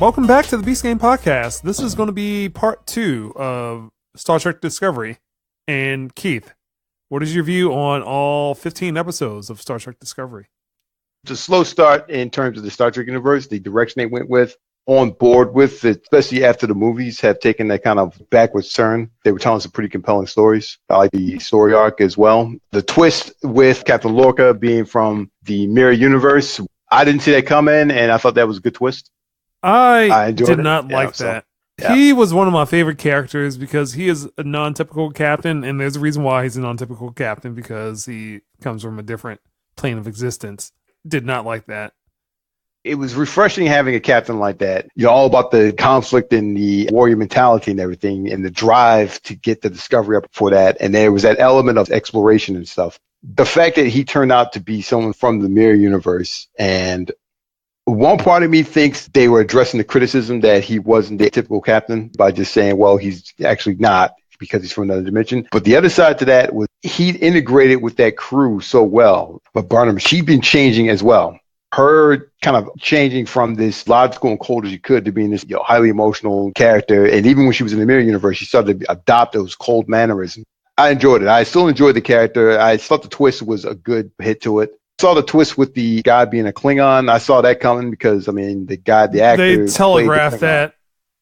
Welcome back to the Beast Game Podcast. This is going to be part 2 of Star Trek Discovery. And Keith, what is your view on all 15 episodes of Star Trek Discovery? It's a slow start in terms of the Star Trek universe, the direction they went with, on board with it, especially after the movies have taken that kind of backwards turn. They were telling some pretty compelling stories. I like the story arc as well. The twist with Captain Lorca being from the mirror universe, I didn't see that coming, and I thought that was a good twist. I did not like that. Yeah. He was one of my favorite characters because he is a non-typical captain, and there's a reason why he's a non-typical captain, because he comes from a different plane of existence. Did not like that. It was refreshing having a captain like that. You're all about the conflict and the warrior mentality and everything, and the drive to get the Discovery up before that. And there was that element of exploration and stuff. The fact that he turned out to be someone from the mirror universe, and one part of me thinks they were addressing the criticism that he wasn't the typical captain by just saying, well, he's actually not because he's from another dimension. But the other side to that was he integrated with that crew so well. But Burnham, she'd been changing as well. Her kind of changing from this logical and cold as you could to being this highly emotional character. And even when she was in the mirror universe, she started to adopt those cold mannerisms. I enjoyed it. I still enjoyed the character. I thought the twist was a good hit to it. Saw the twist with the guy being a Klingon. I saw that coming because, I mean, the actor. They telegraphed that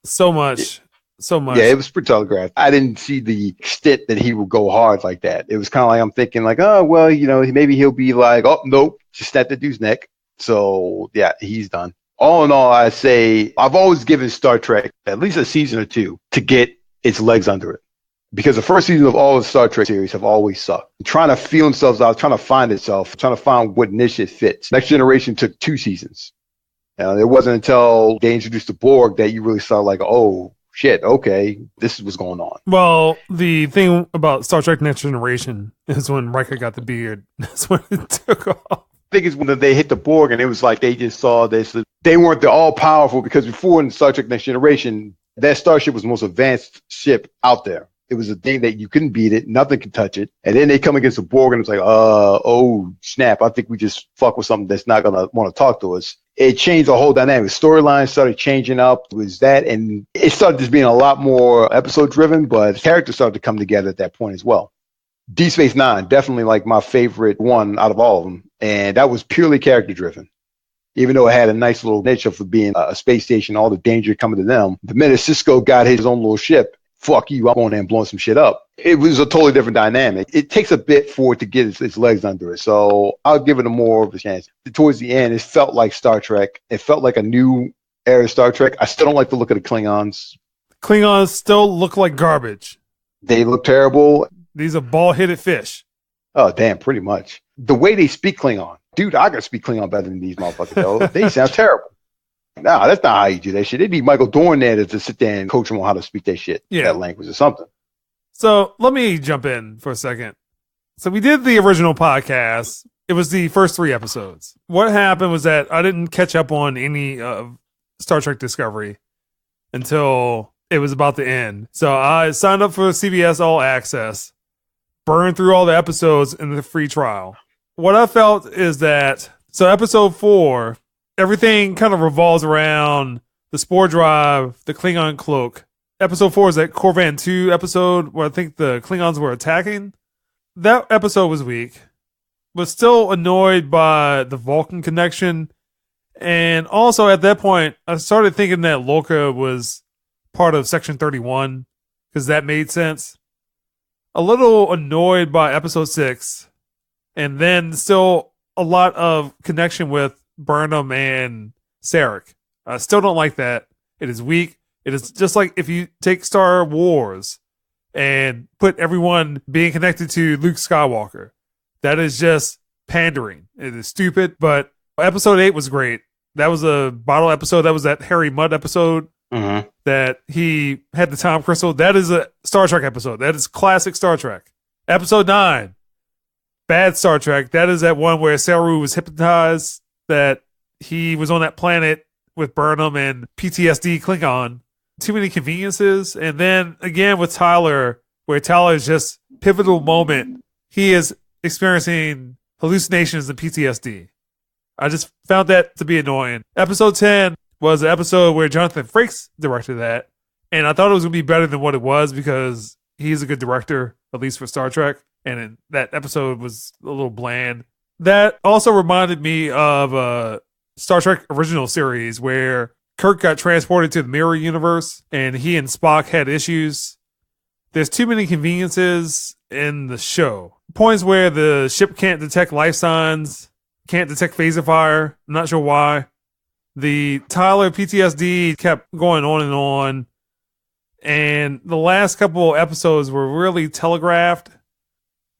so much. So much. Yeah, it was pretty telegraphed. I didn't see the extent that he would go hard like that. It was kind of like I'm thinking like, oh, well, maybe he'll be like, oh, nope, just snap the dude's neck. So, yeah, he's done. All in all, I say I've always given Star Trek at least a season or two to get its legs under it. Because the first season of all the Star Trek series have always sucked. Trying to feel themselves out, trying to find itself, trying to find what niche it fits. Next Generation took 2 seasons. It wasn't until they introduced the Borg that you really saw like, oh, shit, okay, this is what's going on. Well, the thing about Star Trek Next Generation is when Riker got the beard. That's when it took off. I think it's when they hit the Borg and it was like they just saw this. They weren't the all-powerful because before in Star Trek Next Generation, that starship was the most advanced ship out there. It was a thing that you couldn't beat it. Nothing could touch it. And then they come against the Borg and it's like, oh, snap. I think we just fuck with something that's not going to want to talk to us. It changed the whole dynamic. Storylines started changing up. It was that. And it started just being a lot more episode driven, but characters started to come together at that point as well. Deep Space Nine, definitely like my favorite one out of all of them. And that was purely character driven. Even though it had a nice little niche of being a space station, all the danger coming to them. The minute Cisco got his own little ship, fuck you, I'm going there and blowing some shit up. It was a totally different dynamic. It takes a bit for it to get its legs under it. So I'll give it more of a chance. Towards the end, it felt like Star Trek. It felt like a new era of Star Trek. I still don't like the look of the Klingons. Klingons still look like garbage. They look terrible. These are bald-headed fish. Oh, damn, pretty much. The way they speak Klingon. Dude, I can speak Klingon better than these motherfuckers, though. They sound terrible. Nah, that's not how you do that shit. They need Michael Dorn there to sit there and coach them on how to speak that shit, that language or something. So let me jump in for a second. So we did the original podcast. It was the first 3 episodes. What happened was that I didn't catch up on any of Star Trek Discovery until it was about to end. So I signed up for CBS All Access, burned through all the episodes in the free trial. What I felt is that, so episode 4, everything kind of revolves around the spore drive, the Klingon cloak. Episode 4 is that Corvan 2 episode where I think the Klingons were attacking. That episode was weak. Was still annoyed by the Vulcan connection. And also at that point, I started thinking that Lorca was part of Section 31 because that made sense. A little annoyed by episode 6. And then still a lot of connection with Burnham and Sarek. I still don't like that. It is weak. It is just like if you take Star Wars and put everyone being connected to Luke Skywalker. That is just pandering. It is stupid, but episode 8 was great. That was a bottle episode. That was that Harry Mudd episode that he had the time crystal. That is a Star Trek episode. That is classic Star Trek. Episode 9, bad Star Trek. That is that one where Saru was hypnotized, that he was on that planet with Burnham and PTSD Klingon. Too many conveniences. And then again with Tyler, where Tyler is just pivotal moment. He is experiencing hallucinations and PTSD. I just found that to be annoying. Episode 10 was an episode where Jonathan Frakes directed that. And I thought it was going to be better than what it was because he's a good director, at least for Star Trek. And that episode was a little bland. That also reminded me of a Star Trek original series where Kirk got transported to the mirror universe and he and Spock had issues. There's too many conveniences in the show. Points where the ship can't detect life signs, can't detect phaser fire. I'm not sure why. The Tyler PTSD kept going on and on. And the last couple episodes were really telegraphed.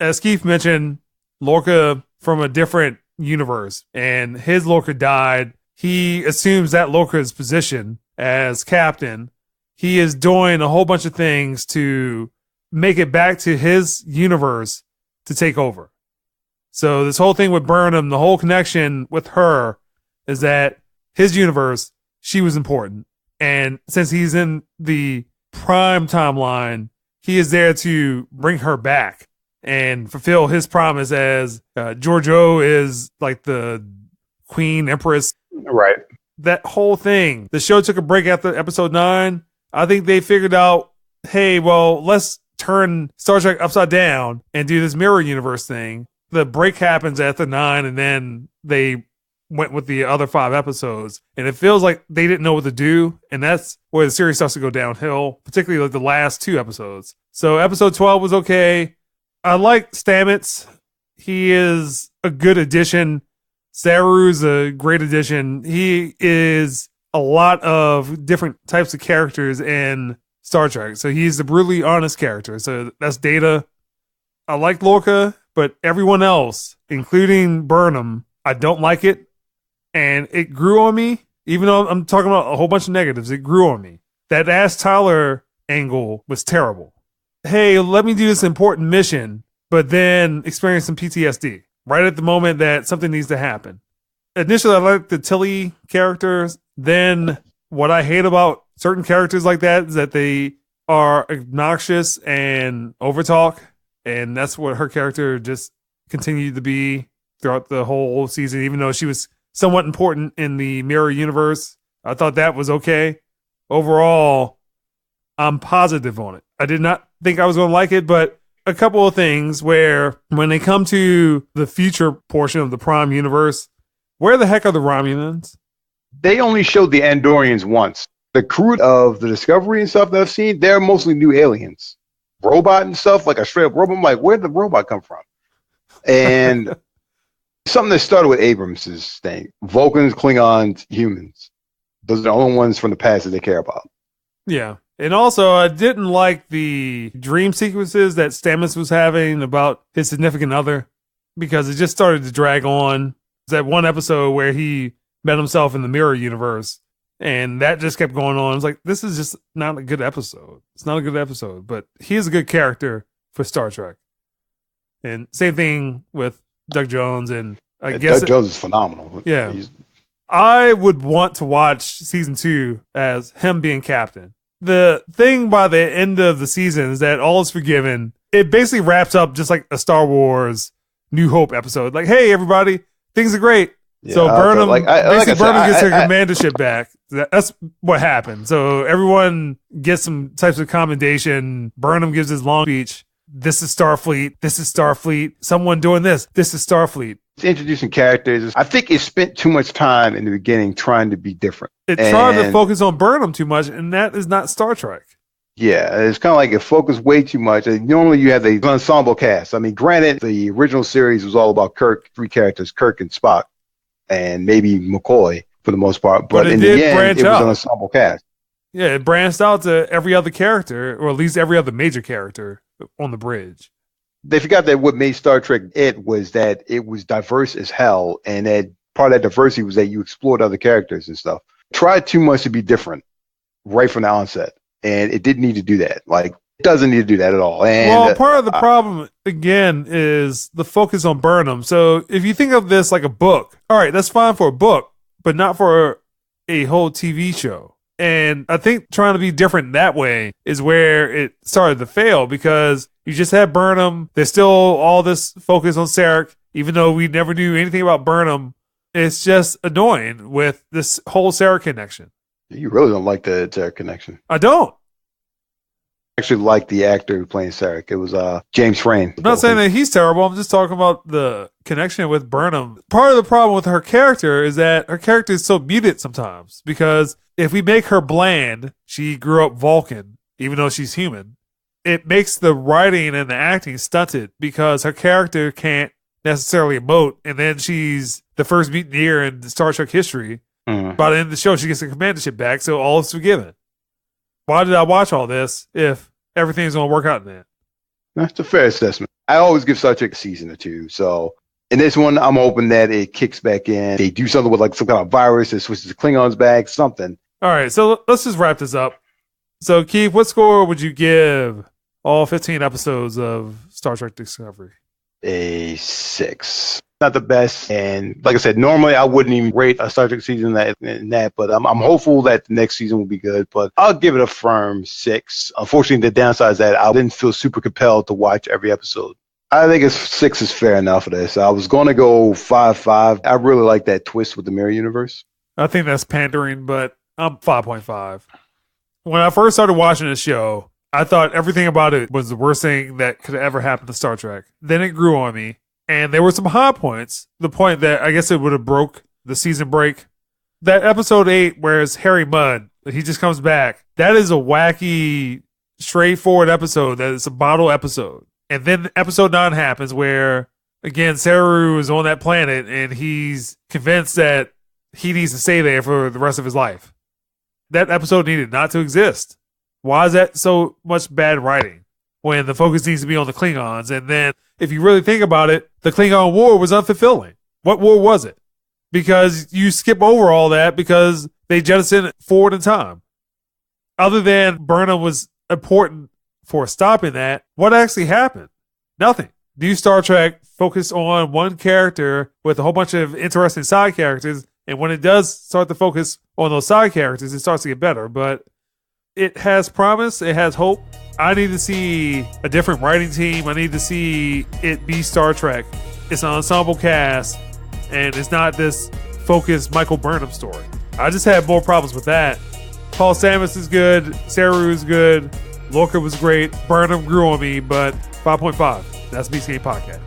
As Keith mentioned, Lorca from a different universe, and his Lorca died. He assumes that Lorca's position as captain. He is doing a whole bunch of things to make it back to his universe to take over. So this whole thing with Burnham, the whole connection with her is that his universe, she was important. And since he's in the prime timeline, he is there to bring her back and fulfill his promise as Georgiou is like the queen empress. Right. That whole thing. The show took a break after episode 9. I think they figured out, hey, well, let's turn Star Trek upside down and do this mirror universe thing. The break happens after 9, and then they went with the other 5 episodes. And it feels like they didn't know what to do. And that's where the series starts to go downhill, particularly like the last 2 episodes. So episode 12 was okay. I like Stamets. He is a good addition. Saru's a great addition. He is a lot of different types of characters in Star Trek. So he's the brutally honest character. So that's Data. I like Lorca, but everyone else, including Burnham, I don't like it. And it grew on me, even though I'm talking about a whole bunch of negatives. It grew on me. That Ash Tyler angle was terrible. Hey, let me do this important mission, but then experience some PTSD right at the moment that something needs to happen. Initially, I like the Tilly characters. Then what I hate about certain characters like that is that they are obnoxious and overtalk. And that's what her character just continued to be throughout the whole season, even though she was somewhat important in the mirror universe. I thought that was okay. Overall, I'm positive on it. I did not think I was going to like it, but a couple of things where when they come to the future portion of the Prime universe, where the heck are the Romulans? They only showed the Andorians once. The crew of the Discovery and stuff that I've seen, they're mostly new aliens. Robot and stuff, like a straight up robot. I'm like, where'd the robot come from? And something that started with Abrams' thing. Vulcans, Klingons, humans. Those are the only ones from the past that they care about. Yeah. And also, I didn't like the dream sequences that Stamets was having about his significant other because it just started to drag on. That one episode where he met himself in the mirror universe, and that just kept going on. I was like, this is just not a good episode. It's not a good episode, but he is a good character for Star Trek. And same thing with Doug Jones, and I guess Doug Jones is phenomenal. Yeah. I would want to watch season 2 as him being captain. The thing by the end of the season is that all is forgiven. It basically wraps up just like a Star Wars New Hope episode. Like, hey, everybody, things are great. Yeah, so Burnham, Burnham gets her commandership back. That's what happened. So everyone gets some types of commendation. Burnham gives his long speech. This is Starfleet. This is Starfleet. Someone doing this. This is Starfleet. It's introducing characters. I think it spent too much time in the beginning trying to be different. It tried to focus on Burnham too much, and that is not Star Trek. Yeah, it's kind of like it focused way too much. Normally you have the ensemble cast. I mean, granted, the original series was all about Kirk, 3 characters, Kirk and Spock, and maybe McCoy for the most part. But in the end, it was an ensemble cast. Yeah, it branched out to every other character, or at least every other major character on the bridge. They forgot that what made Star Trek was that it was diverse as hell, and that part of that diversity was that you explored other characters and stuff. Tried too much to be different right from the onset, and it didn't need to do that. Like, it doesn't need to do that at all. And part of the problem, again, is the focus on Burnham. So if you think of this like a book, all right, that's fine for a book, but not for a whole TV show. And I think trying to be different that way is where it started to fail, because you just had Burnham. There's still all this focus on Sarek, even though we never knew anything about Burnham It's just annoying with this whole Sarah connection. You really don't like the Sarek connection. I don't. I actually like the actor who played Sarek. It was James Frayne. I'm not saying that he's terrible. I'm just talking about the connection with Burnham. Part of the problem with her character is that her character is so muted sometimes, because if we make her bland, she grew up Vulcan, even though she's human, it makes the writing and the acting stunted because her character can't necessarily emote, and then she's the first mutineer in Star Trek history. By the end of the show, she gets the commandership back, so all is forgiven. Why did I watch all this if everything's going to work out in that? That's a fair assessment. I always give Star Trek a season or two. So in this one, I'm hoping that it kicks back in. They do something with like some kind of virus that switches the Klingons back, something. All right, so let's just wrap this up. So, Keith, what score would you give all 15 episodes of Star Trek Discovery? A 6. Not the best. And like I said, normally I wouldn't even rate a Star Trek season in that, but I'm hopeful that the next season will be good. But I'll give it a firm 6. Unfortunately, the downside is that I didn't feel super compelled to watch every episode. I think 6 is fair enough for this. I was going to go 5.5. I really like that twist with the mirror universe. I think that's pandering, but I'm 5.5. When I first started watching the show, I thought everything about it was the worst thing that could ever happen to Star Trek. Then it grew on me, and there were some high points. The point that I guess it would have broke the season break. That episode 8, where it's Harry Mudd, he just comes back. That is a wacky, straightforward episode. That is a bottle episode. And then episode 9 happens where, again, Saru is on that planet, and he's convinced that he needs to stay there for the rest of his life. That episode needed not to exist. Why is that so much bad writing when the focus needs to be on the Klingons? And then, if you really think about it, the Klingon War was unfulfilling. What war was it? Because you skip over all that because they jettisoned it forward in time. Other than Burnham was important for stopping that, what actually happened? Nothing. New Star Trek focused on one character with a whole bunch of interesting side characters, and when it does start to focus on those side characters, it starts to get better. But it has promise. It has hope. I need to see a different writing team. I need to see it be Star Trek. It's an ensemble cast, and it's not this focused Michael Burnham story. I just had more problems with that. Paul Stamets is good. Saru is good. Lorca was great. Burnham grew on me, but 5.5. That's BCA Podcast.